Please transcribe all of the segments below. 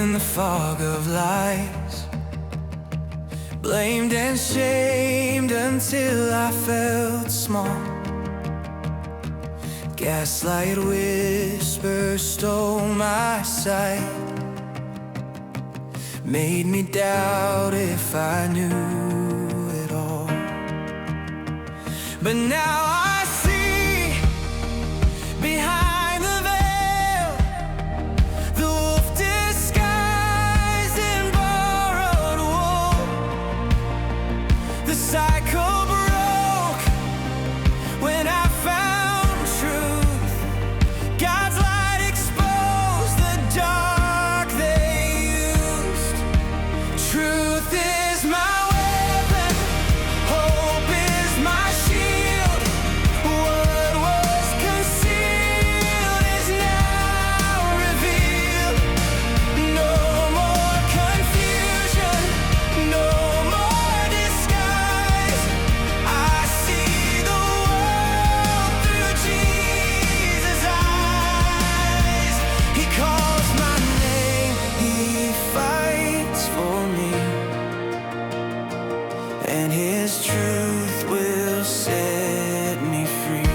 in the fog of lies, blamed and shamed until I felt small. Gaslight whispers stole my sight, made me doubt if I knew it all. But now I see behind the veil, the wolf disguised in borrowed wool. The cycle broke when I found truth. God's light exposed the dark they used. Truth is my weapon, hope is my shield. What was concealed is now revealed. No more confusion, no more disguise. I see the world through Jesus' eyes. He calls my name, he fights for me, and his truth will set me free.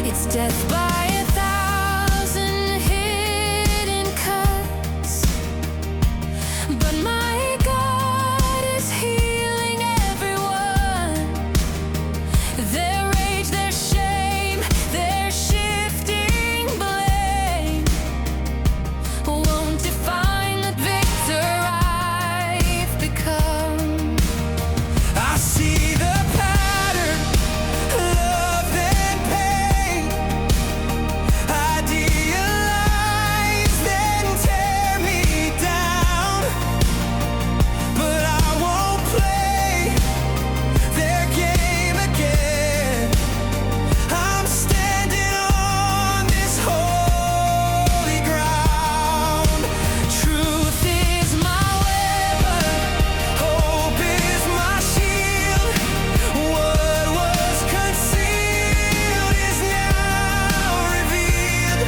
It's death by 1,000 hidden cuts, but my God is healing everyone. Their rage, their shame, their shifting blame won't define the victor I've become. I see the pattern, love then pain. Idealize then tear me down. But I won't play their game again. I'm standing on this holy ground. Truth is my weapon, hope is my shield. What was concealed is now revealed.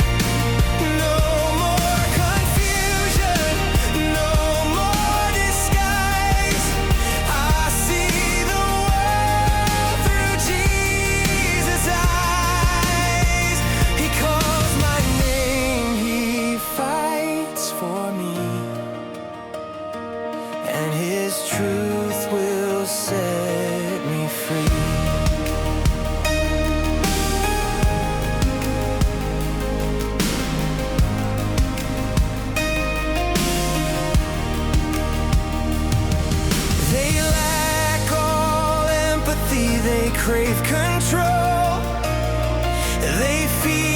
No more confusion, no more disguise. I see the world through Jesus' eyes. He calls my name, he fights for me, and his truth will set me free. They lack all empathy, they crave control. They fear